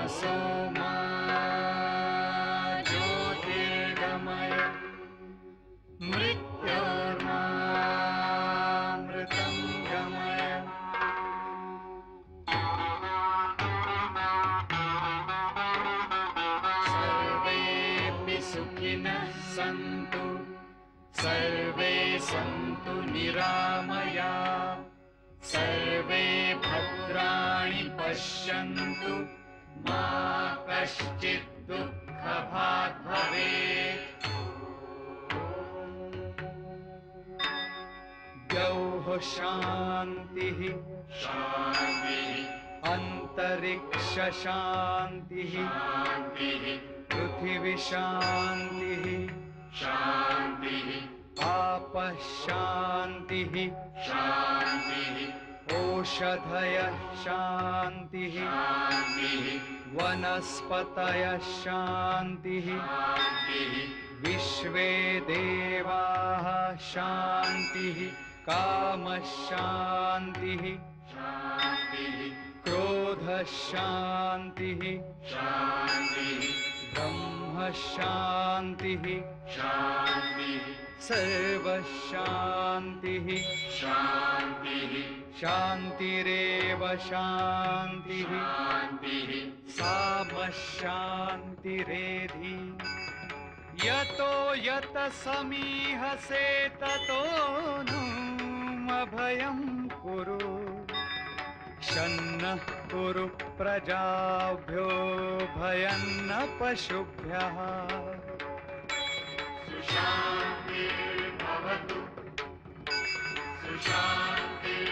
तमसो मा ज्योतिर्गमय मृत्योर्मामृतं गमय। सर्वेऽपि सुखिनः सन्तु सर्वे सन्तु निरामया सर्वे भद्राणि पश्यन्तु मा कश्चित् दुःखभाग् भवेत्। द्यौः शान्तिः शान्तिः अन्तरिक्ष शान्तिः शान्तिः पृथिवी शान्तिः शान्तिः आपः शान्तिः शान्तिः ओषधयः शान्तिः शान्तिः वनस्पतयः शान्तिः शान्तिः विश्वे देवाः शान्तिः कामः शान्तिः शान्तिः क्रोधः शान्तिः शान्तिः ब्रह्म शान्तिः शान्तिः सर्वः शान्तिः शान्तिः शान्तिरेव शान्तिः शान्तिः सामः शान्तिरेधि। यतो यत समीहसे ततो नु अभयं कुरु शन्नः कुरु प्रजाभ्यो भयं न पशुभ्यः। सुशान्तिर्भवतु सुशान्तिर्भवतु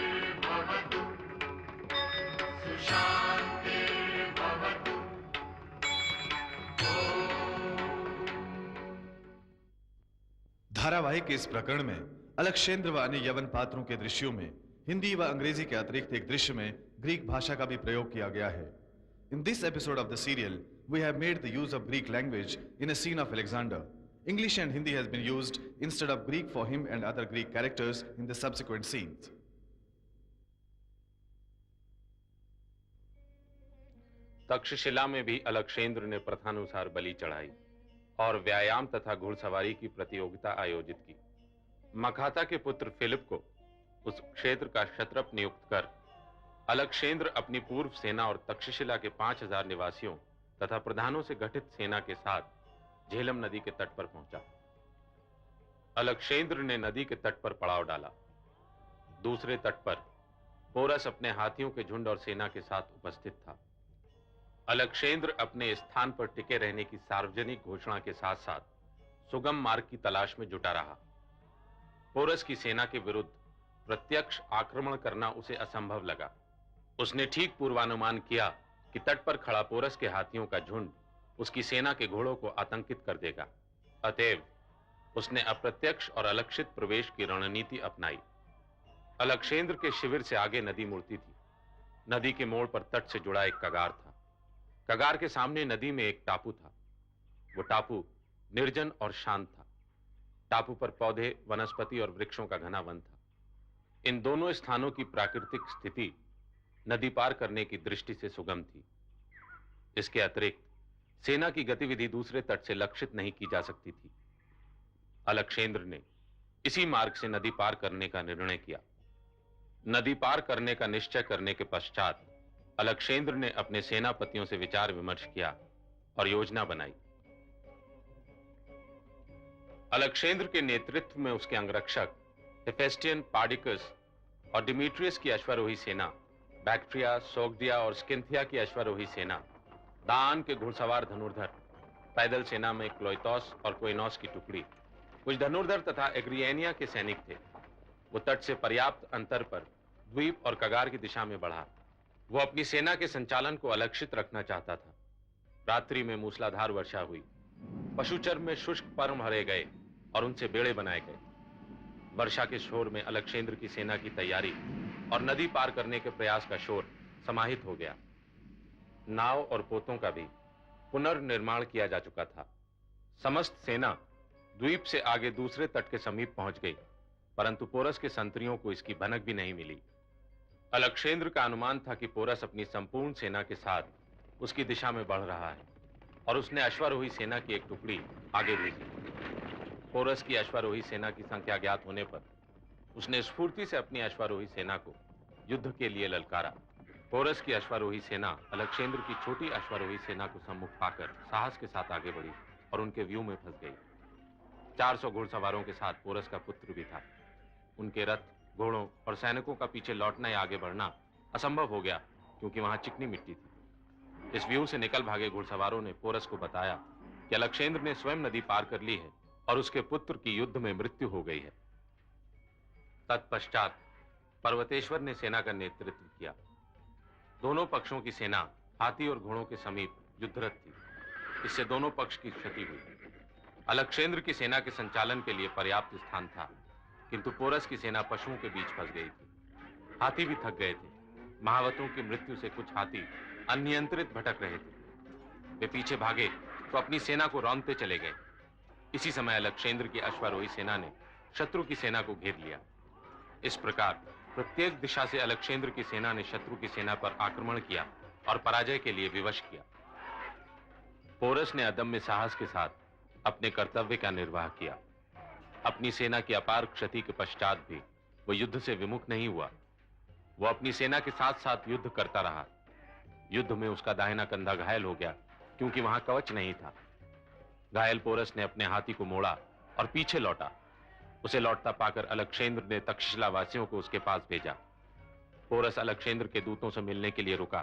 सुशान्तिर्भवतु। धारावाहिक के इस प्रकरण में अलक्षेंद्र व अन्य यवन पात्रों के दृश्यों में हिंदी व अंग्रेजी के अतिरिक्त एक दृश्य में ग्रीक भाषा का भी प्रयोग किया गया है। In this episode of the serial we have made the use of Greek language in a scene of Alexander. English and Hindi has been used instead of Greek for him and other Greek characters in the subsequent scenes. Takshashila में भी अलक्षेंद्र ने प्रथानुसार बलि चढ़ाई और व्यायाम तथा घुड़सवारी की प्रतियोगिता आयोजित की। मखाता के पुत्र फिलिप को उस क्षेत्र का क्षत्रप नियुक्त कर अलक्षेंद्र अपनी पूर्व सेना और तक्षशिला के 5000 निवासियों तथा प्रधानों से गठित सेना के साथ झेलम नदी के तट पर पहुंचा। अलक्षेंद्र ने नदी के तट पर पड़ाव डाला। दूसरे तट पर पोरस अपने हाथियों के झुंड और सेना के साथ उपस्थित था। अलक्षेंद्र अपने स्थान पर टिके रहने की सार्वजनिक घोषणा के साथ साथ सुगम मार्ग की तलाश में जुटा रहा। पोरस की सेना के विरुद्ध प्रत्यक्ष आक्रमण करना उसे असंभव लगा। उसने ठीक पूर्वानुमान किया कि तट पर खड़ा पोरस के हाथियों का झुंड उसकी सेना के घोड़ों को आतंकित कर देगा। अतएव उसने अप्रत्यक्ष और अलक्षित प्रवेश की रणनीति अपनाई। अलक्षेंद्र के शिविर से आगे नदी मुड़ती थी। नदी के मोड़ पर तट से जुड़ा एक कगार था। कगार के सामने नदी में एक टापू था। वो टापू निर्जन और शांत था। टापू पर पौधे, वनस्पति और वृक्षों का घना वन था। इन दोनों स्थानों की प्राकृतिक स्थिति नदी पार करने की दृष्टि से सुगम थी। इसके अतिरिक्त सेना की गतिविधि दूसरे तट से लक्षित नहीं की जा सकती थी। अलक्षेंद्र ने इसी मार्ग से नदी पार करने का निर्णय किया। नदी पार करने का निश्चय करने के पश्चात अलक्षेंद्र ने अपने सेनापतियों से विचार विमर्श किया और योजना बनाई। अलक्षेंद्र के नेतृत्व में उसके अंगरक्षक हेफेस्टियन, पार्डिकस और डिमीट्रियस की अश्वारोही सेना, बैक्ट्रिया, सोग्डिया और स्किंथिया की अश्वारोही सेना, दान के घुड़सवार धनुर्धर, पैदल सेना में क्लोइतोस और कोइनोस की टुकड़ी, कुछ धनुर्धर तथा एग्रियनिया के सैनिक थे। वो तट से पर्याप्त अंतर पर द्वीप और कगार की दिशा में बढ़ा। वो अपनी सेना के संचालन को अलक्षित रखना चाहता था। रात्रि में मूसलाधार वर्षा हुई। पशुचर में शुष्क पर्म भरे गए और उनसे बेड़े बनाए गए। वर्षा के शोर में अलक्षेंद्र की सेना की तैयारी और नदी पार करने के प्रयास का शोर समाहित हो गया। नाव और पोतों का भी पुनर्निर्माण किया जा चुका था। समस्त सेना द्वीप से आगे दूसरे तट के समीप पहुंच गई, परंतु पोरस के संतरियों को इसकी भनक भी नहीं मिली। अलक्षेंद्र का अनुमान था कि पोरस अपनी संपूर्ण सेना के साथ उसकी दिशा में बढ़ रहा है और उसने अश्वारोही सेना की एक टुकड़ी आगे भेजी। पोरस की अश्वारोही सेना की संख्या ज्ञात होने पर उसने स्फूर्ति से अपनी अश्वारोही सेना को युद्ध के लिए ललकारा। पोरस की अश्वारोही सेना अलक्षेंद्र की छोटी अश्वारोही सेना को सम्मुख पाकर साहस के साथ आगे बढ़ी और उनके व्यू में फंस गई। 400 घुड़सवारों के साथ पोरस का पुत्र भी था। उनके रथ, घोड़ों और सैनिकों का पीछे लौटना या आगे बढ़ना असंभव हो गया क्योंकि वहां चिकनी मिट्टी थी। इस व्यू से निकल भागे घुड़सवारों ने पोरस को बताया कि अलक्षेंद्र ने स्वयं नदी पार कर ली है और उसके पुत्र की युद्ध में मृत्यु हो गई है। तत्पश्चात पर्वतेश्वर ने सेना का नेतृत्व किया। दोनों पक्षों की सेना हाथी और घोड़ों के समीप युद्धरत थी। इससे दोनों पक्ष की क्षति हुई। अलक्षेंद्र की सेना के संचालन के लिए पर्याप्त स्थान था, किंतु पोरस की सेना पशुओं के बीच फंस गई थी। हाथी भी थक गए थे। महावतों की मृत्यु से कुछ हाथी अनियंत्रित भटक रहे थे। वे पीछे भागे तो अपनी सेना को रौंदते चले गए। इसी समय अलक्षेंद्र की अश्वारोही सेना ने शत्रु की सेना को घेर लिया। इस प्रकार प्रत्येक दिशा से अलक्षेंद्र की सेना ने शत्रु की सेना पर आक्रमण किया और पराजय के लिए विवश किया। पोरस ने अदम्य साहस के साथ अपने कर्तव्य का निर्वाह किया। अपनी सेना की अपार क्षति के पश्चात भी वो युद्ध से विमुख नहीं हुआ। वो अपनी सेना के साथ साथ युद्ध करता रहा। युद्ध में उसका दाहिना कंधा घायल हो गया क्योंकि वहां कवच नहीं था। घायल पोरस ने अपने हाथी को मोड़ा और पीछे लौटा। उसे लौटता पाकर अलक्षेंद्र ने तक्षशिला वासियों को उसके पास भेजा। पोरस अलक्षेंद्र के दूतों से मिलने के लिए रुका,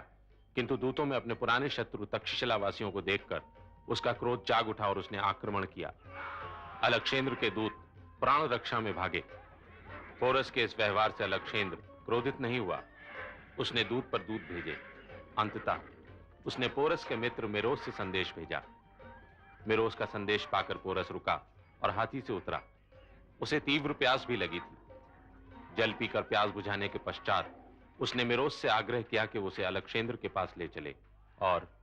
किंतु दूतों में अपने पुराने शत्रु तक्षशिला वासियों को देखकर उसका क्रोध जाग उठा और उसने आक्रमण किया। अलक्षेंद्र के दूत प्राण रक्षा में भागे। पोरस के इस व्यवहार से अलक्षेंद्र क्रोधित नहीं हुआ। उसने दूत पर दूत भेजे। अंततः उसने पोरस के मित्र मेरोस से संदेश भेजा। मेरोस का संदेश पाकर पोरस रुका और हाथी से उतरा। उसे तीव्र प्यास भी लगी थी। जल पीकर प्यास बुझाने के पश्चात उसने मेरोस से आग्रह किया कि उसे अलक्षेंद्र के पास ले चले और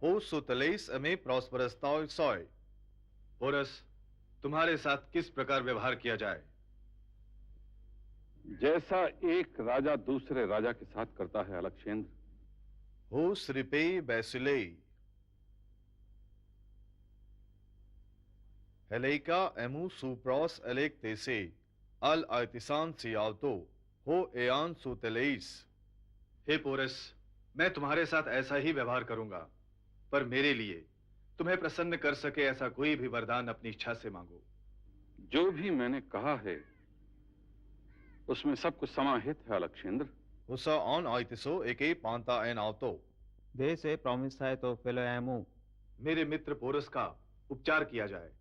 O सुतलेस अमे प्रॉस्परस्ताओ सॉय। पोरस, तुम्हारे साथ किस प्रकार व्यवहार किया जाए? जैसा एक राजा दूसरे राजा के साथ करता है अलक्षेंद्र। हो श्रीपे बैसिले हेलेका एमू सुप्रॉस एलेक तेसे अल आयतिसान सियावतो हो एयान सुतलेस। हे पोरस, मैं तुम्हारे साथ ऐसा ही व्यवहार करूंगा, पर मेरे लिए तुम्हें प्रसन्न कर सके ऐसा कोई भी वरदान अपनी इच्छा से मांगो। जो भी मैंने कहा है उसमें सब कुछ समाहित है अलक्षेंद्र। हुसा ऑन आयतिसो एके पांता एन आवतो। दे से प्रॉमिस है तो फिलो एमू। मेरे मित्र पोरस का उपचार किया जाए।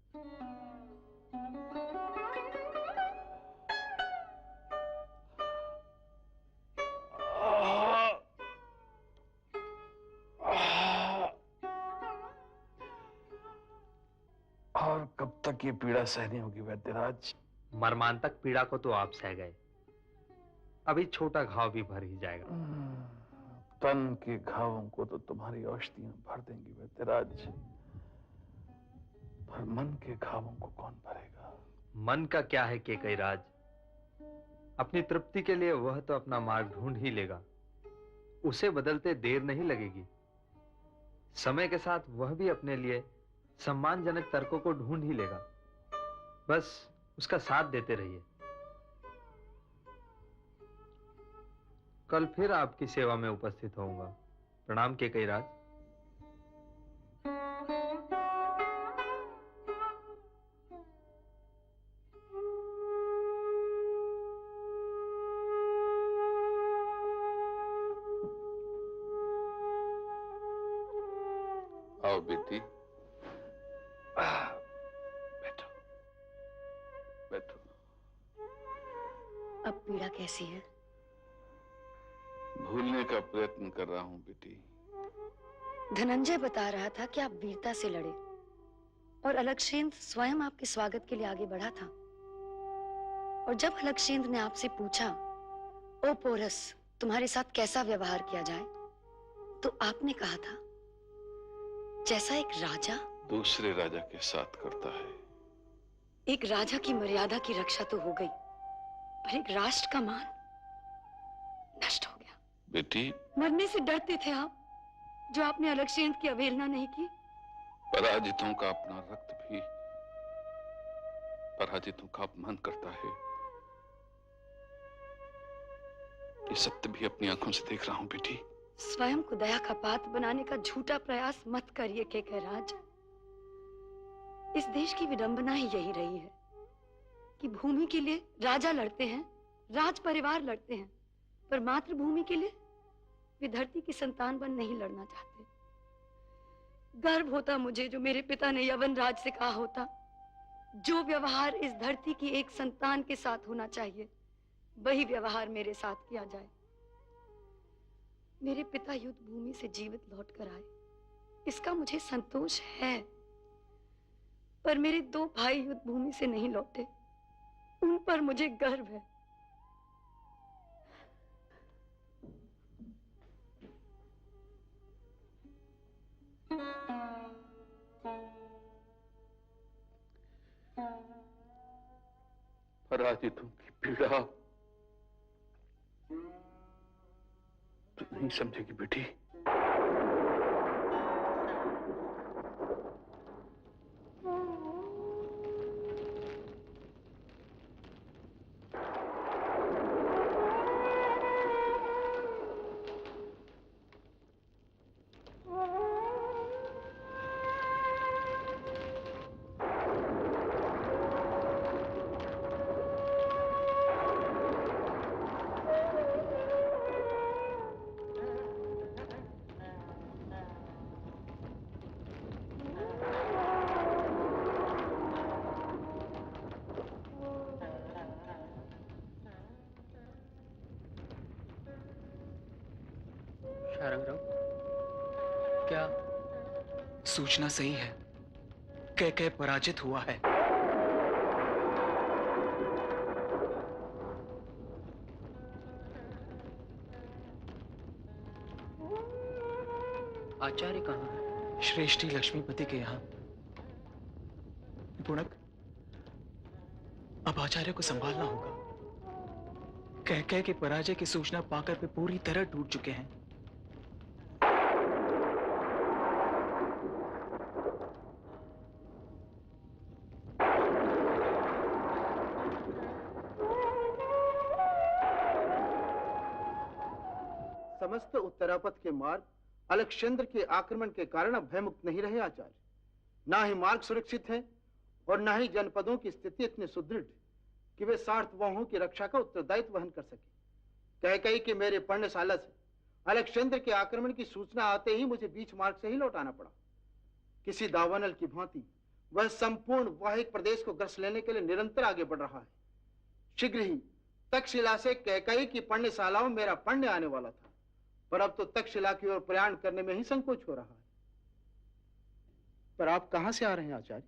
और कब तक ये पीड़ा सहनी होगी वैद्यराज? मर्मांतक पीड़ा को तो आप सह गए, अभी छोटा घाव भी भर ही जाएगा। तन के घावों को तो तुम्हारी औषधियां भर देंगी वैद्यराज, पर मन के घावों को कौन भरेगा? मन का क्या है केकईराज, अपनी तृप्ति के लिए वह तो अपना मार्ग ढूंढ ही लेगा। उसे बदलते देर नहीं लगेगी। समय के साथ वह भी अपने लिए सम्मानजनक तर्कों को ढूंढ ही लेगा। बस उसका साथ देते रहिए। कल फिर आपकी सेवा में उपस्थित होऊंगा। प्रणाम केकईराज। आओ बेटी, बैठो बैठो। अब पीड़ा कैसी है? भूलने का प्रयत्न कर रहा हूं बेटी। धनंजय बता रहा था कि आप वीरता से लड़े और अलक्षेंद्र स्वयं आपके स्वागत के लिए आगे बढ़ा था। और जब अलक्षेंद्र ने आपसे पूछा, ओ पोरस, तुम्हारे साथ कैसा व्यवहार किया जाए, तो आपने कहा था, जैसा एक राजा दूसरे राजा के साथ करता है। एक राजा की मर्यादा की रक्षा तो हो गई, पर एक राष्ट्र का मान नष्ट हो गया। बेटी, मरने से डरते थे आप, जो आपने अलक्षेंद्र की अवहेलना नहीं की। पराजितों का अपना रक्त भी पराजितों का अपमान करता है। ये सत्य भी अपनी आंखों से देख रहा हूं बेटी। स्वयं को दया का पात्र बनाने का झूठा प्रयास मत करिए केकयराज। इस देश की विडंबना ही यही रही है कि भूमि के लिए राजा लड़ते हैं, राज परिवार लड़ते हैं, पर मातृभूमि के लिए वे धरती की संतान बन नहीं लड़ना चाहते। गर्व होता मुझे जो मेरे पिता ने यवन राज से कहा होता, जो व्यवहार इस धरती की एक संतान के साथ होना चाहिए, वही व्यवहार मेरे साथ किया जाए। मेरे पिता युद्ध भूमि से जीवित लौट कर आए, इसका मुझे संतोष है, पर मेरे 2 भाई युद्ध भूमि से नहीं लौटे, उन पर मुझे गर्व है। पराजितों की पीड़ा तू नहीं समझेगी बेटी। क्या सूचना सही है? कैकेय पराजित हुआ है। आचार्य कहाँ है? श्रेष्ठी लक्ष्मीपति के यहाँ। पुणक, अब आचार्य को संभालना होगा। कैकेय के पराजय की सूचना पाकर वे पूरी तरह टूट चुके हैं। समस्त उत्तरापथ के मार्ग अलक्षेंद्र के आक्रमण के कारण अब भयमुक्त नहीं रहे आचार्य। ना ही मार्ग सुरक्षित है और ना ही जनपदों की स्थिति इतनी सुदृढ़ कि वे सार्थवाहों की रक्षा का उत्तरदायित्व वहन कर सके। कैकेयी कि मेरे पर्णशाला से अलक्षेंद्र के आक्रमण की सूचना आते ही मुझे बीच मार्ग से ही लौटाना पड़ा। किसी दावानल की भांति वह संपूर्ण वाहिक प्रदेश को ग्रस लेने के लिए निरंतर आगे बढ़ रहा है। शीघ्र ही तक्षशिला से कैकेयी की पर्णशालाओं मेरा पण्य आने वाला था, पर अब तो तक्षशिला की ओर प्रयाण करने में ही संकोच हो रहा है। पर आप कहां से आ रहे हैं आचार्य?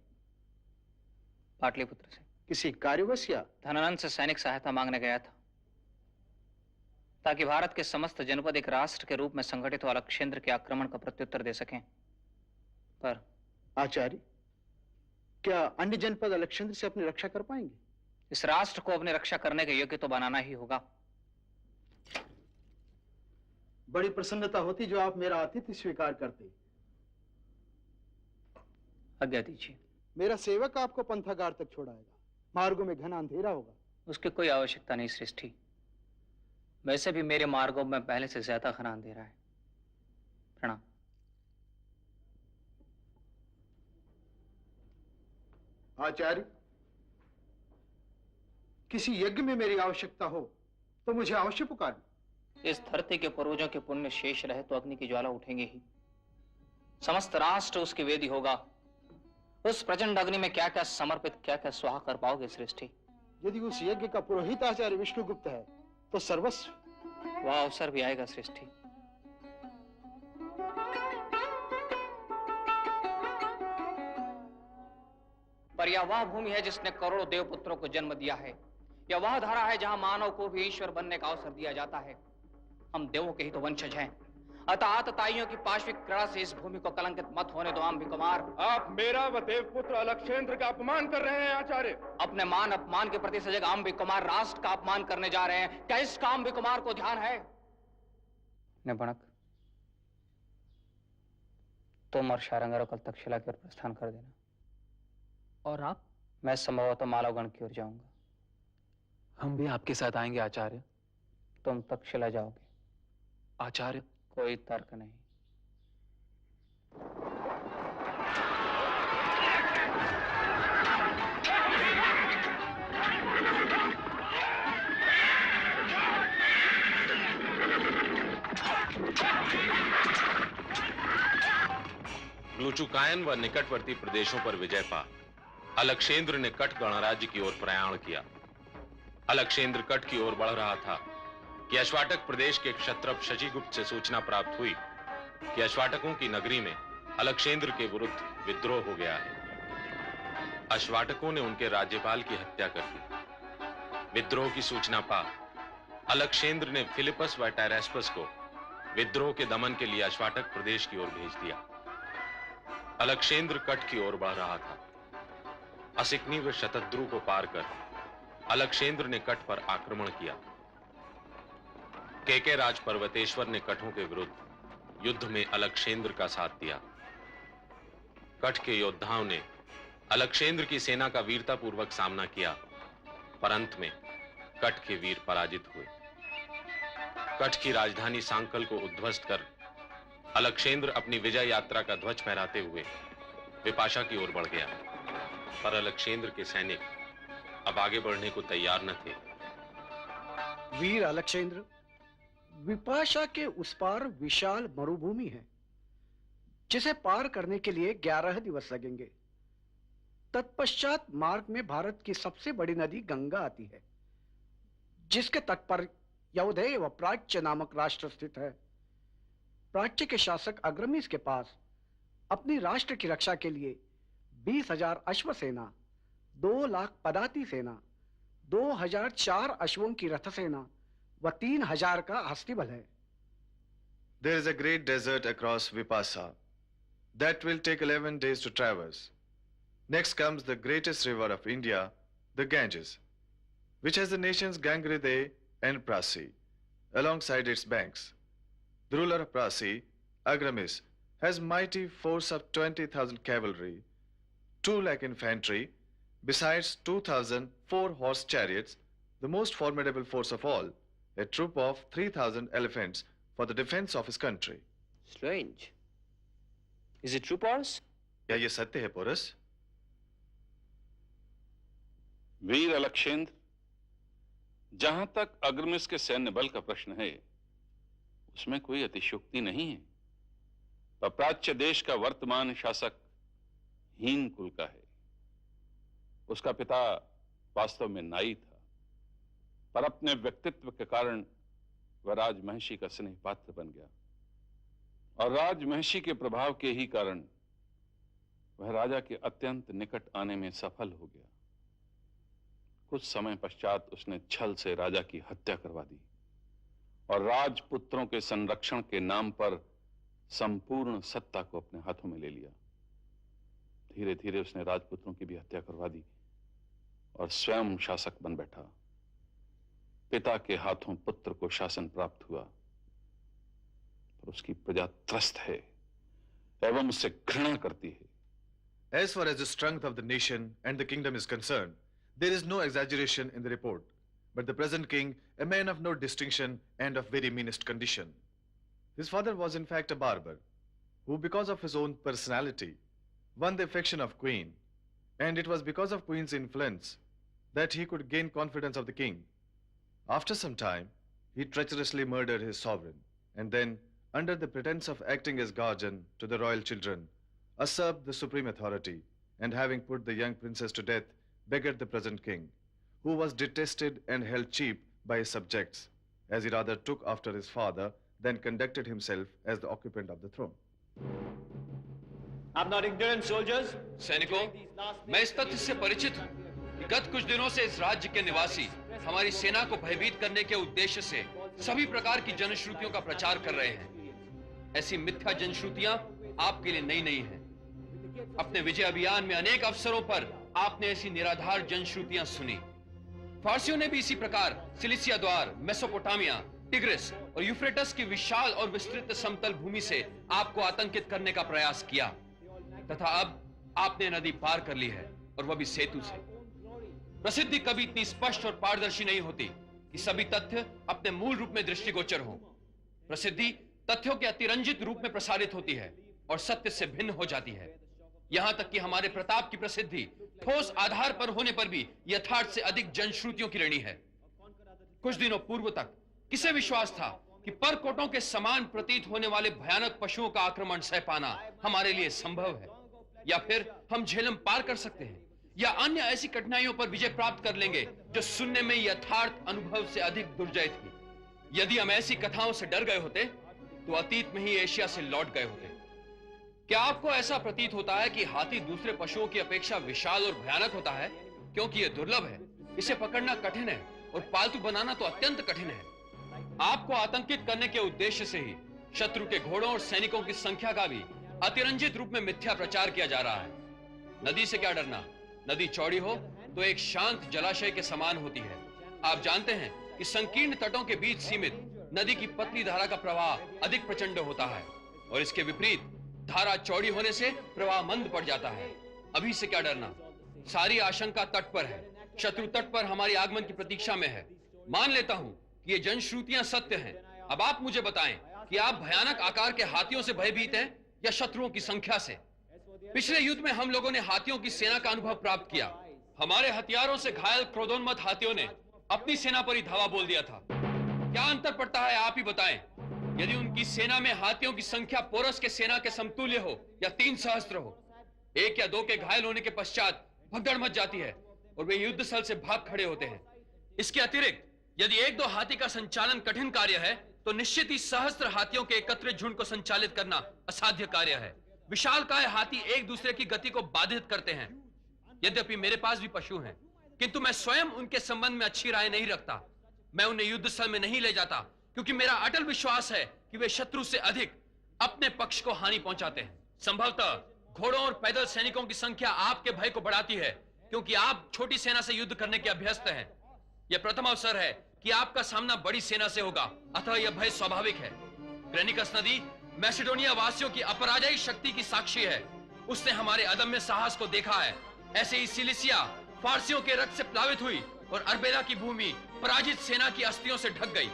पाटलिपुत्र से। किसी कार्यवश या? धनानंद से सैनिक सहायता मांगने गया था, ताकि भारत के समस्त जनपद एक राष्ट्र के रूप में संगठित हो अलक्षेंद्र के आक्रमण का प्रत्युत्तर दे सकें। पर आचार्य, क्या अन्य जनपद अलक्षेंद्र से अपनी रक्षा कर पाएंगे? इस राष्ट्र को अपनी रक्षा करने के योग्य तो बनाना ही होगा। बड़ी प्रसन्नता होती जो आप मेरा आतिथ्य स्वीकार करते। आज्ञा दीजिए। मेरा सेवक आपको पंथागार तक छोड़ाएगा। मार्गों में घना अंधेरा होगा। उसकी कोई आवश्यकता नहीं श्रेष्ठी। वैसे भी मेरे मार्गों में पहले से ज्यादा घना अंधेरा है। प्रणाम। आचार्य, किसी यज्ञ में मेरी आवश्यकता हो तो मुझे अवश्य पुकारना। इस धरती के पूर्वजों के पुण्य शेष रहे तो अग्नि की ज्वाला उठेंगे ही। समस्त राष्ट्र उसकी वेदी होगा। उस प्रचंड अग्नि में क्या क्या समर्पित, क्या क्या स्वाहा कर पाओगे श्रेष्ठी? यदि उस यज्ञ का पुरोहित आचार्य विष्णुगुप्त है तो सर्वस्व वह अवसर भी आएगा सृष्टि। पर यह वह भूमि है जिसने करोड़ों देवपुत्रों को जन्म दिया है। यह वह धरा है जहां मानव को भी ईश्वर बनने का अवसर दिया जाता है। हम देवों के ही तो वंशज हैं। अतः आतताइयों की पाशविक क्रीड़ा से इस भूमि को कलंकित मत होने दो अंबी कुमार। आप मेरा व देवपुत्र अलक्षेंद्र का अपमान कर रहे हैं आचार्य। अपने मान अपमान के प्रति सजग अंबी कुमार राष्ट्र का अपमान करने जा रहे हैं। क्या इसका अंबी कुमार को ध्यान है? निबणक, तुम और शारंगारो कल तक्षशिला की ओर प्रस्थान कर देना। और आप? मैं संभवतः मालवगण की ओर जाऊंगा। हम भी आपके साथ आएंगे आचार्य। तुम तक्षशिला जाओगे? आचार्य, कोई तर्क नहीं। ग्लूचुकायन व निकटवर्ती प्रदेशों पर विजय पा अलक्षेंद्र ने कट गणराज्य की ओर प्रयाण किया। अलक्षेंद्र कट की ओर बढ़ रहा था कि अश्वाटक प्रदेश के क्षत्रप शचीगुप्त से सूचना प्राप्त हुई कि अश्वाटकों की नगरी में अलक्षेंद्र के विरुद्ध विद्रोह हो गया है। अश्वाटकों ने उनके राज्यपाल की हत्या कर दी। विद्रोह की सूचना पा अलक्षेंद्र ने फिलिपस व टायरेस्पस को विद्रोह के दमन के लिए अश्वाटक प्रदेश की ओर भेज दिया। अलक्षेंद्र कट की ओर बढ़ रहा था। असिकनी व शतद्रु को पार कर अलक्षेंद्र ने कट पर आक्रमण किया। केके राज पर्वतेश्वर ने कठों के विरुद्ध युद्ध में अलक्षेंद्र का साथ दिया। कट के योद्धाओं ने अलक्षेंद्र की सेना का वीरतापूर्वक सामना किया, पर अंत में कट के वीर पराजित हुए। कट की राजधानी सांकल को उद्ध्वस्त कर अलक्षेंद्र अपनी विजय यात्रा का ध्वज फहराते हुए विपाशा की ओर बढ़ गया, पर अलक्षेंद्र के सैनिक अब आगे बढ़ने को तैयार न थे। वीर अलक्षेंद्र, विपाशा के उस पार विशाल मरुभूमि है, जिसे पार करने के लिए 11 दिवस लगेंगे। तत्पश्चात मार्ग में भारत की सबसे बड़ी नदी गंगा आती है, जिसके तट पर यौधेय व प्राच्य नामक राष्ट्र स्थित है। प्राच्य के शासक अग्रमीस के पास अपनी राष्ट्र की रक्षा के लिए 20,000 अश्व सेना, 2 लाख पदाती सेना, 2,004 अश्वों की रथ सेना व 3,000 का हस्तिबल है। There is a great desert across Vipasa that will take 11 days to traverse. Next comes the greatest river of India, the Ganges, which has the nations Gangridae and Prasi alongside its banks. The ruler of Prasi, Agramis, has mighty force of 20,000 cavalry, 2 lakh infantry, besides 2,004 horse chariots, the most formidable force of all, a troop of 3,000 elephants for the defense of his country. Strange. Is it true, Porus? क्या ये सत्य है, porous? वीर अलक्षेंद्र, जहां तक अग्रमिस के सैन्य बल का प्रश्न है, उसमें कोई अतिशयोक्ति नहीं है। प्राच्य देश का वर्तमान शासक हीन कुल का है। उसका पिता वास्तव में नाई था, पर अपने व्यक्तित्व के कारण वह राजमहिषी का स्नेह पात्र बन गया, और राजमहिषी के प्रभाव के ही कारण वह राजा के अत्यंत निकट आने में सफल हो गया। कुछ समय पश्चात उसने छल से राजा की हत्या करवा दी और राजपुत्रों के संरक्षण के नाम पर संपूर्ण सत्ता को अपने हाथों में ले लिया। धीरे धीरे उसने राजपुत्रों की भी हत्या करवा दी और स्वयं शासक बन बैठा। पिता के हाथों पुत्र को शासन प्राप्त हुआ, पर उसकी प्रजा त्रस्त है एवं उससे घृणा करती है। As far as the strength of the nation and the kingdom is concerned, there is no exaggeration in the report. But the present king, a man of no distinction and of very meanest condition. His father was in fact a barber, who because of his own personality won the affection of queen, and it was because of queen's influence that he could gain confidence of the king. After some time, he treacherously murdered his sovereign, and then, under the pretense of acting as guardian to the royal children, usurped the supreme authority, and having put the young princess to death, beggared the present king, who was detested and held cheap by his subjects, and as he rather took after his father than conducted himself as the occupant of the throne. I'm not ignorant, soldiers. सैनिकों, मैं इस तथ्य से परिचित हूँ कि गत कुछ दिनों से इस राज्य के निवासी हमारी सेना को भयभीत करने के उद्देश्य से सभी प्रकार की जनश्रुतियों का प्रचार कर रहे हैं। ऐसी मिथ्या जनश्रुतियां आपके लिए नई नहीं हैं। अपने विजय अभियान में अनेक अवसरों पर आपने ऐसी निराधार जनश्रुतियां सुनी। फारसियों ने भी इसी प्रकार सिलिसिया द्वार, मेसोपोटामिया, टिग्रिस और यूफ्रेटस की विशाल और विस्तृत समतल भूमि से आपको आतंकित करने का प्रयास किया, तथा अब आपने नदी पार कर ली है, और वह भी सेतु से। प्रसिद्धि कभी इतनी स्पष्ट और पारदर्शी नहीं होती कि सभी तथ्य अपने मूल रूप में दृष्टिगोचर हो। प्रसिद्धि तथ्यों के अतिरंजित रूप में प्रसारित होती है और सत्य से भिन्न हो जाती है। यहां तक कि हमारे प्रताप की प्रसिद्धि ठोस आधार पर होने पर भी यथार्थ से अधिक जनश्रुतियों की ऋणी है। कुछ दिनों पूर्व तक किसे विश्वास था कि परकोटों के समान प्रतीत होने वाले भयानक पशुओं का आक्रमण सह पाना हमारे लिए संभव है, या फिर हम झेलम पार कर सकते हैं, या अन्य ऐसी कठिनाइयों पर विजय प्राप्त कर लेंगे जो सुनने में यथार्थ अनुभव से अधिक दुर्जय थी। यदि हम ऐसी कथाओं से डर गए होते तो अतीत में ही एशिया से लौट गए होते। क्या आपको ऐसा प्रतीत होता है कि हाथी दूसरे पशुओं की अपेक्षा विशाल और भयानक होता है क्योंकि यह दुर्लभ है, इसे पकड़ना कठिन है और पालतू बनाना तो अत्यंत कठिन है। आपको आतंकित करने के उद्देश्य से ही शत्रु के घोड़ों और सैनिकों की संख्या का भी अतिरंजित रूप में मिथ्या प्रचार किया जा रहा है। नदी से क्या डरना? नदी चौड़ी हो तो एक शांत जलाशय के समान होती है। आप जानते हैं कि संकीर्ण तटों के बीच सीमित नदी की पतली धारा का प्रवाह अधिक प्रचंड होता है, और इसके विपरीत धारा चौड़ी होने से प्रवाह मंद पड़ जाता है। अभी से क्या डरना? सारी आशंका तट पर है। शत्रु तट पर हमारी आगमन की प्रतीक्षा में है। मान लेता हूं कि ये जनश्रुतियां सत्य हैं। अब आप मुझे बताएं कि आप भयानक आकार के हाथियों से भयभीत हैं या शत्रुओं की संख्या से? पिछले युद्ध में हम लोगों ने हाथियों की सेना का अनुभव प्राप्त किया। हमारे हथियारों से घायल क्रोधोन्मत्त हाथियों ने अपनी सेना पर ही धावा बोल दिया था। क्या अंतर पड़ता है, आप ही बताएं। यदि उनकी सेना में हाथियों की संख्या पोरस के सेना के समतुल्य हो या 3 सहस्त्र हो, 1 या 2 के घायल होने के पश्चात भगदड़ मच जाती है और वे युद्ध स्थल से भाग खड़े होते हैं। इसके अतिरिक्त यदि 1-2 हाथी का संचालन कठिन कार्य है तो निश्चित ही सहस्त्र हाथियों के एकत्रित झुंड को संचालित करना असाध्य कार्य है। विशालकाय हाथी एक दूसरे की गति को बाधित करते हैं। यद्यपि मेरे पास भी पशु हैं, किंतु मैं स्वयं उनके संबंध में अच्छी राय नहीं रखता। मैं उन्हें युद्ध स्थल में नहीं ले जाता क्योंकि मेरा अटल विश्वास है कि वे शत्रु से अधिक अपने पक्ष को हानि पहुंचाते हैं। संभवतः घोड़ों और पैदल सैनिकों की संख्या आपके भय को बढ़ाती है क्योंकि आप छोटी सेना से युद्ध करने के अभ्यस्त हैं। यह प्रथम अवसर है कि आपका सामना बड़ी सेना से होगा, अतः यह भय स्वाभाविक है। ग्रेनिकस नदी मैसेडोनिया वासियों की अपराजयी शक्ति की साक्षी है। उसने हमारे अदम्य साहस को देखा है। ऐसे ही सिलिसिया फारसियों के रक्त से प्लावित हुई और अर्बेला की भूमि पराजित सेना की अस्थियों से ढक गई।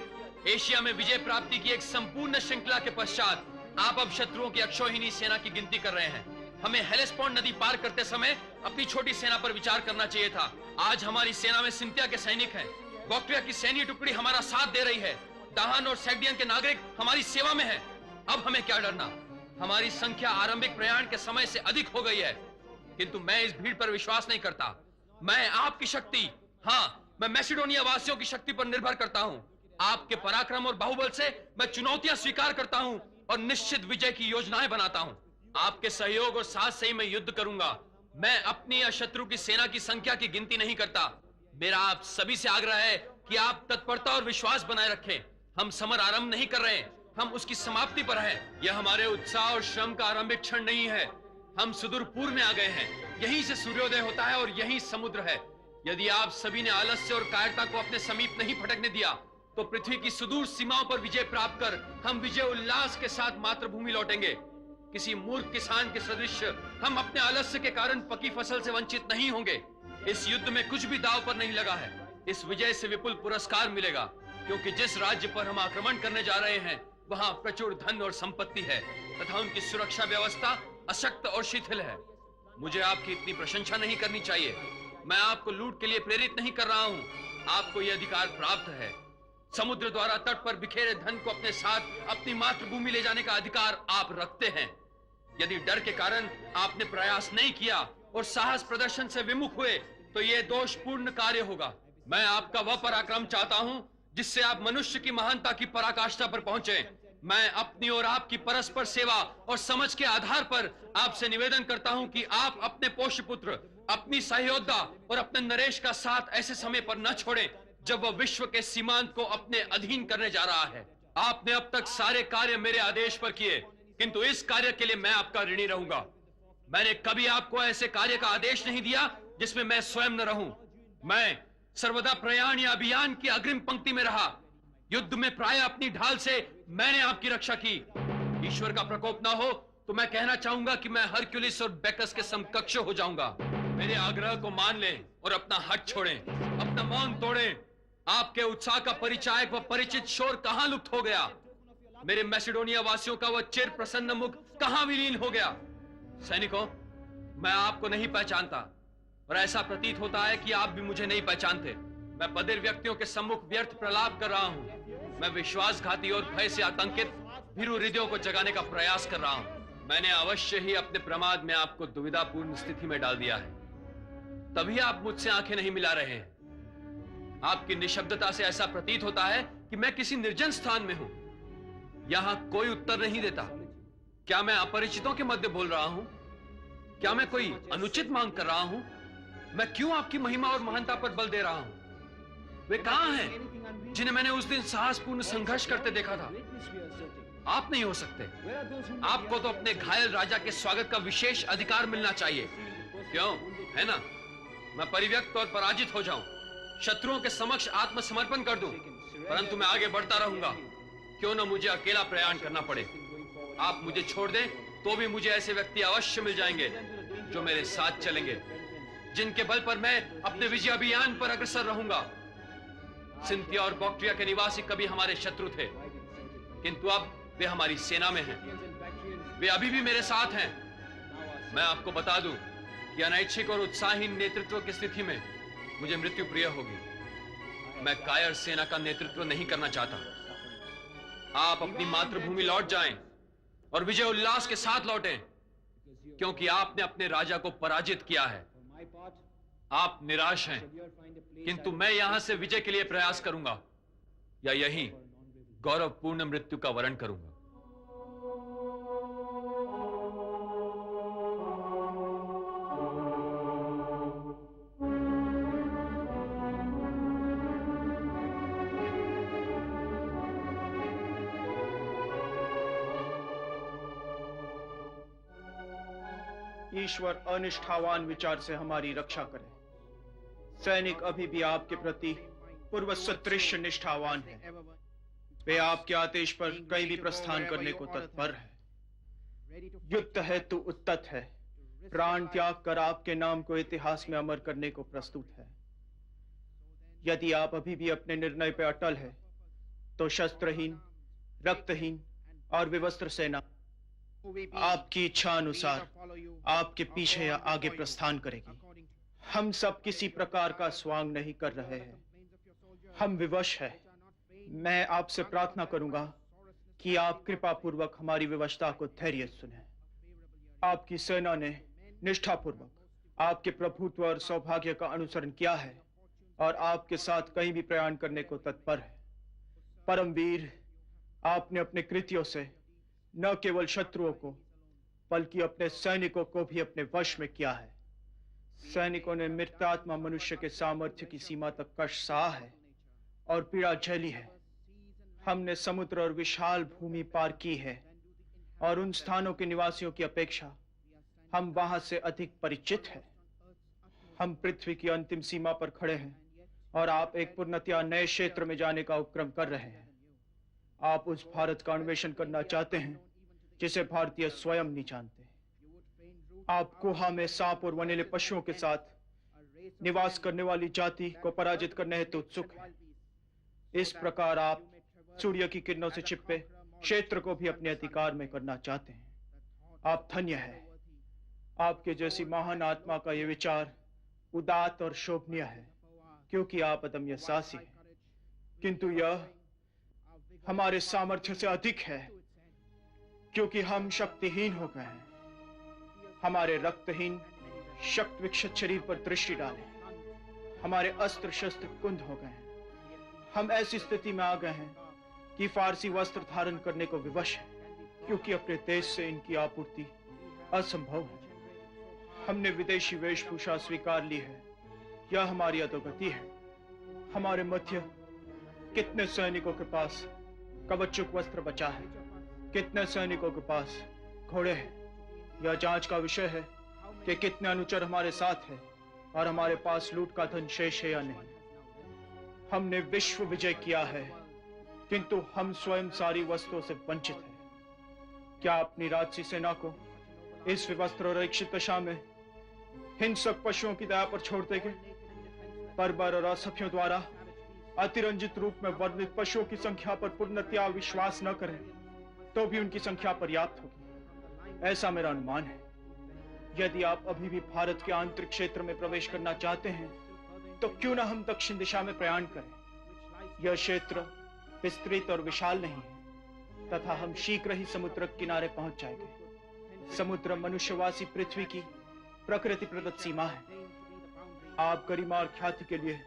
एशिया में विजय प्राप्ति की एक संपूर्ण श्रृंखला के पश्चात आप अब शत्रुओं की अक्षौहिणी सेना की गिनती कर रहे हैं। हमें हेलेस्पोर्ट नदी पार करते समय अपनी छोटी सेना पर विचार करना चाहिए था। आज हमारी सेना में सिंथिया के सैनिक हैं। बॉक्ट्रिया की सैन्य टुकड़ी हमारा साथ दे रही है। दाहन और सैगडियन के नागरिक हमारी सेवा में हैं। अब हमें क्या डरना? हमारी संख्या आरंभिक प्रयाण के समय से अधिक हो गई है, किंतु मैं इस भीड़ पर विश्वास नहीं करता। मैं आपकी शक्ति, हाँ, मैं मैसेडोनिया वासियों की शक्ति पर निर्भर करता हूँ। आपके पराक्रम और बाहुबल से मैं चुनौतियां स्वीकार करता हूँ और निश्चित विजय की योजनाएं बनाता हूँ। आपके सहयोग और साथ से ही मैं युद्ध करूंगा। मैं अपनी या शत्रु की सेना की संख्या की गिनती नहीं करता। मेरा आप सभी से आग्रह है कि आप तत्परता और विश्वास बनाए रखें। हम समर आरंभ नहीं कर रहे, हम उसकी समाप्ति पर हैं। यह हमारे उत्साह और श्रम का आरंभिक क्षण नहीं है। हम सुदूर पूर्व में आ गए हैं। यहीं से सूर्योदय होता है और यहीं समुद्र है। यदि आप सभी ने आलस्य और कायरता को अपने समीप नहीं फटकने दिया तो पृथ्वी की सुदूर सीमाओं पर विजय प्राप्त कर हम विजय उल्लास के साथ मातृभूमि लौटेंगे। किसी मूर्ख किसान के सदृश हम अपने आलस्य के कारण पकी फसल से वंचित नहीं होंगे। इस युद्ध में कुछ भी दांव पर नहीं लगा है। इस विजय से विपुल पुरस्कार मिलेगा, क्योंकि जिस राज्य पर हम आक्रमण करने जा रहे हैं वहां प्रचुर धन और संपत्ति है तथा उनकी सुरक्षा व्यवस्था अशक्त और शिथिल है। मुझे आपकी इतनी प्रशंसा नहीं करनी चाहिए। मैं आपको लूट के लिए प्रेरित नहीं कर रहा हूं। आपको यह अधिकार प्राप्त है। समुद्र द्वारा तट पर बिखेरे धन को अपने साथ अपनी मातृभूमि ले जाने का अधिकार आप रखते हैं। यदि डर के कारण आपने प्रयास नहीं किया और साहस प्रदर्शन से विमुख हुए तो यह दोषपूर्ण कार्य होगा। मैं आपका वह पराक्रम चाहता हूं जिससे आप मनुष्य की महानता की पराकाष्ठा पर पहुंचे। मैं अपनी और आपकी परस्पर सेवा और समझ के आधार पर आपसे निवेदन करता हूं कि आप अपने पोष्य पुत्र, अपनी सहयोद्धा और अपने नरेश का साथ ऐसे समय पर न छोड़ें जब वह विश्व के सीमांत को अपने अधीन करने जा रहा है। आपने अब तक सारे कार्य मेरे आदेश पर किए, किंतु इस कार्य के लिए मैं आपका ऋणी रहूंगा। मैंने कभी आपको ऐसे कार्य का आदेश नहीं दिया जिसमें मैं स्वयं न रहूं। मैं सर्वदा प्रयाण या अभियान की अग्रिम पंक्ति में रहा। युद्ध में प्राय अपनी ढाल से मैंने आपकी रक्षा की। ईश्वर का प्रकोप ना हो तो मैं कहना चाहूंगा कि मैं हरक्यूलिस और बेकस के समकक्ष हो जाऊंगा। मेरे आग्रह को मान लें और अपना हट छोड़ें, अपना मौन तोड़ें। आपके उत्साह का परिचायक व परिचित शोर कहां लुप्त हो गया? मेरे मैसिडोनिया वासियों का वह चिर प्रसन्न मुख कहां विलीन हो गया? सैनिकों, मैं आपको नहीं पहचानता और ऐसा प्रतीत होता है कि आप भी मुझे नहीं पहचानते। मैं बधिर व्यक्तियों के सम्मुख व्यर्थ प्रलाप कर रहा हूं। मैं विश्वासघाती और भय से आतंकित भीरू हृदयों को जगाने का प्रयास कर रहा हूं। मैंने अवश्य ही अपने प्रमाद में आपको दुविधापूर्ण स्थिति में डाल दिया है, तभी आप मुझसे आंखें नहीं मिला रहे हैं। आपकी निशब्दता से ऐसा प्रतीत होता है कि मैं किसी निर्जन स्थान में हूं। यहां कोई उत्तर नहीं देता। क्या मैं अपरिचितों के मध्य बोल रहा हूं? क्या मैं कोई अनुचित मांग कर रहा हूं? मैं क्यों आपकी महिमा और महानता पर बल दे रहा हूं? वे कहां हैं जिन्हें मैंने उस दिन साहसपूर्ण संघर्ष करते देखा था? आप नहीं हो सकते। आपको तो अपने घायल राजा के स्वागत का विशेष अधिकार मिलना चाहिए। क्यों, है ना? मैं परिव्यक्त और पराजित हो जाऊं, शत्रुओं के समक्ष आत्मसमर्पण कर दूं, परंतु मैं आगे बढ़ता रहूंगा, क्यों न मुझे अकेला प्रयाण करना पड़े। आप मुझे छोड़ दें तो भी मुझे ऐसे व्यक्ति अवश्य मिल जाएंगे जो मेरे साथ चलेंगे, जिनके बल पर मैं अपने विजय अभियान पर अग्रसर रहूंगा। सिंथिया और बॉक्ट्रिया के निवासी कभी हमारे शत्रु थे, किंतु अब वे हमारी सेना में हैं। वे अभी भी मेरे साथ हैं। मैं आपको बता दूं कि अनैच्छिक और उत्साहहीन नेतृत्व की स्थिति में मुझे मृत्यु प्रिय होगी। मैं कायर सेना का नेतृत्व नहीं करना चाहता। आप अपनी मातृभूमि लौट जाएं और विजय उल्लास के साथ लौटें, क्योंकि आपने अपने राजा को पराजित किया है। आप निराश हैं, किंतु मैं यहां से विजय के लिए प्रयास करूंगा या यहीं गौरवपूर्ण मृत्यु का वरण करूंगा। ईश्वर अनिष्ठावान विचार से हमारी रक्षा करे। सैनिक अभी भी आपके प्रति पूर्व सदृश निष्ठावान हैं। वे आपके आदेश पर कहीं भी प्रस्थान करने को तत्पर है। युद्ध है तो उद्यत है, प्राण त्याग कर आपके नाम को इतिहास में अमर करने को प्रस्तुत है। यदि आप अभी भी अपने निर्णय पर अटल है तो शस्त्रहीन, रक्तहीन और विवस्त्र सेना आपकी इच्छा अनुसार आपके पीछे या आगे प्रस्थान करेगी। हम सब किसी प्रकार का स्वांग नहीं कर रहे हैं, हम विवश हैं। मैं आपसे प्रार्थना करूंगा कि आप कृपा पूर्वक हमारी विवशता को धैर्य सुने। आपकी सेना ने निष्ठापूर्वक आपके प्रभुत्व और सौभाग्य का अनुसरण किया है और आपके साथ कहीं भी प्रयाण करने को तत्पर है। परमवीर, आपने अपने कृत्यों से न केवल शत्रुओं को बल्कि अपने सैनिकों को भी अपने वश में किया है। सैनिकों ने मृतात्मा मनुष्य के सामर्थ्य की सीमा तक कष्ट सहा है और पीड़ा झेली है। हमने समुद्र और विशाल भूमि पार की है और उन स्थानों के निवासियों की अपेक्षा हम वहां से अधिक परिचित हैं। हम पृथ्वी की अंतिम सीमा पर खड़े हैं और आप एक पूर्णतया नए क्षेत्र में जाने का उपक्रम कर रहे हैं। आप उस भारत का अन्वेषण करना चाहते हैं जिसे भारतीय स्वयं नहीं जानते। आप गुहा में सांप और वनीले पशुओं के साथ निवास करने वाली जाति को पराजित करने हेतु उत्सुक हैं। इस प्रकार आप सूर्य की किरणों से छिपे क्षेत्र को भी अपने अधिकार में करना चाहते हैं। आप धन्य हैं। आपके जैसी महान आत्मा का यह विचार उदात्त और शोभनीय है, क्योंकि आप अदम्य साहसी हैं, किंतु यह हमारे सामर्थ्य से अधिक है, क्योंकि हम शक्तिहीन हो गए हैं। हमारे रक्तहीन शक्त विक्षत शरीर पर दृष्टि डालें। हमारे अस्त्र शस्त्र कुंद हो गए हैं। हम ऐसी स्थिति में आ गए हैं कि फारसी वस्त्र धारण करने को विवश है, क्योंकि अपने देश से इनकी आपूर्ति असंभव है। हमने विदेशी वेशभूषा स्वीकार ली है, यह हमारी अधोगति है। हमारे मध्य कितने सैनिकों के पास कवचयुक्त वस्त्र बचा है, कितने सैनिकों के पास घोड़े हैं। यह जांच का विषय है कि कितने अनुचर हमारे साथ हैं और हमारे पास लूट का धन शेष है या नहीं। हमने विश्व विजय किया है, किंतु हम स्वयं सारी वस्तुओं से वंचित हैं। क्या अपनी राजसी सेना को इस विवस्त्र और रक्षित दशा में हिंसक पशुओं की दया पर छोड़ देंगे? बर्बर और असभ्यों द्वारा अतिरंजित रूप में वर्णित पशुओं की संख्या पर पूर्णतया विश्वास न करें तो भी उनकी संख्या पर्याप्त होगी, ऐसा मेरा अनुमान है। यदि आप अभी भी भारत के आंतरिक क्षेत्र में प्रवेश करना चाहते हैं तो क्यों न हम दक्षिण दिशा में प्रयाण करें। यह क्षेत्र विस्तृत और विशाल नहीं है तथा हम शीघ्र ही समुद्र किनारे पहुंच जाएंगे। समुद्र मनुष्यवासी पृथ्वी की प्रकृति प्रदत्त सीमा है। आप गरिमा और ख्याति के लिए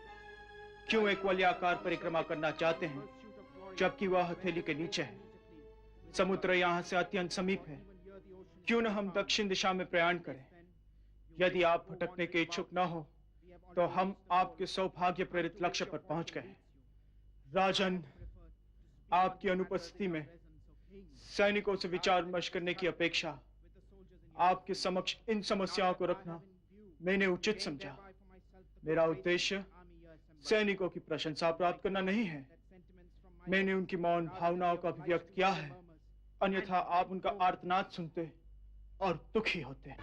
क्यों एक वलयाकार परिक्रमा करना चाहते हैं जबकि वह हथेली के नीचे है? समुद्र यहाँ से अत्यंत समीप है, क्यों न हम दक्षिण दिशा में प्रयाण करें। यदि आप भटकने के इच्छुक न हो तो हम आपके सौभाग्य प्रेरित लक्ष्य पर पहुंच गए। राजन, आपकी अनुपस्थिति में सैनिकों से विचार विमर्श करने की अपेक्षा आपके समक्ष इन समस्याओं को रखना मैंने उचित समझा। मेरा उद्देश्य सैनिकों की प्रशंसा प्राप्त करना नहीं है। मैंने उनकी मौन भावनाओं का अभिव्यक्त किया है, अन्यथा आप उनका आर्तनाद सुनते और दुखी होते।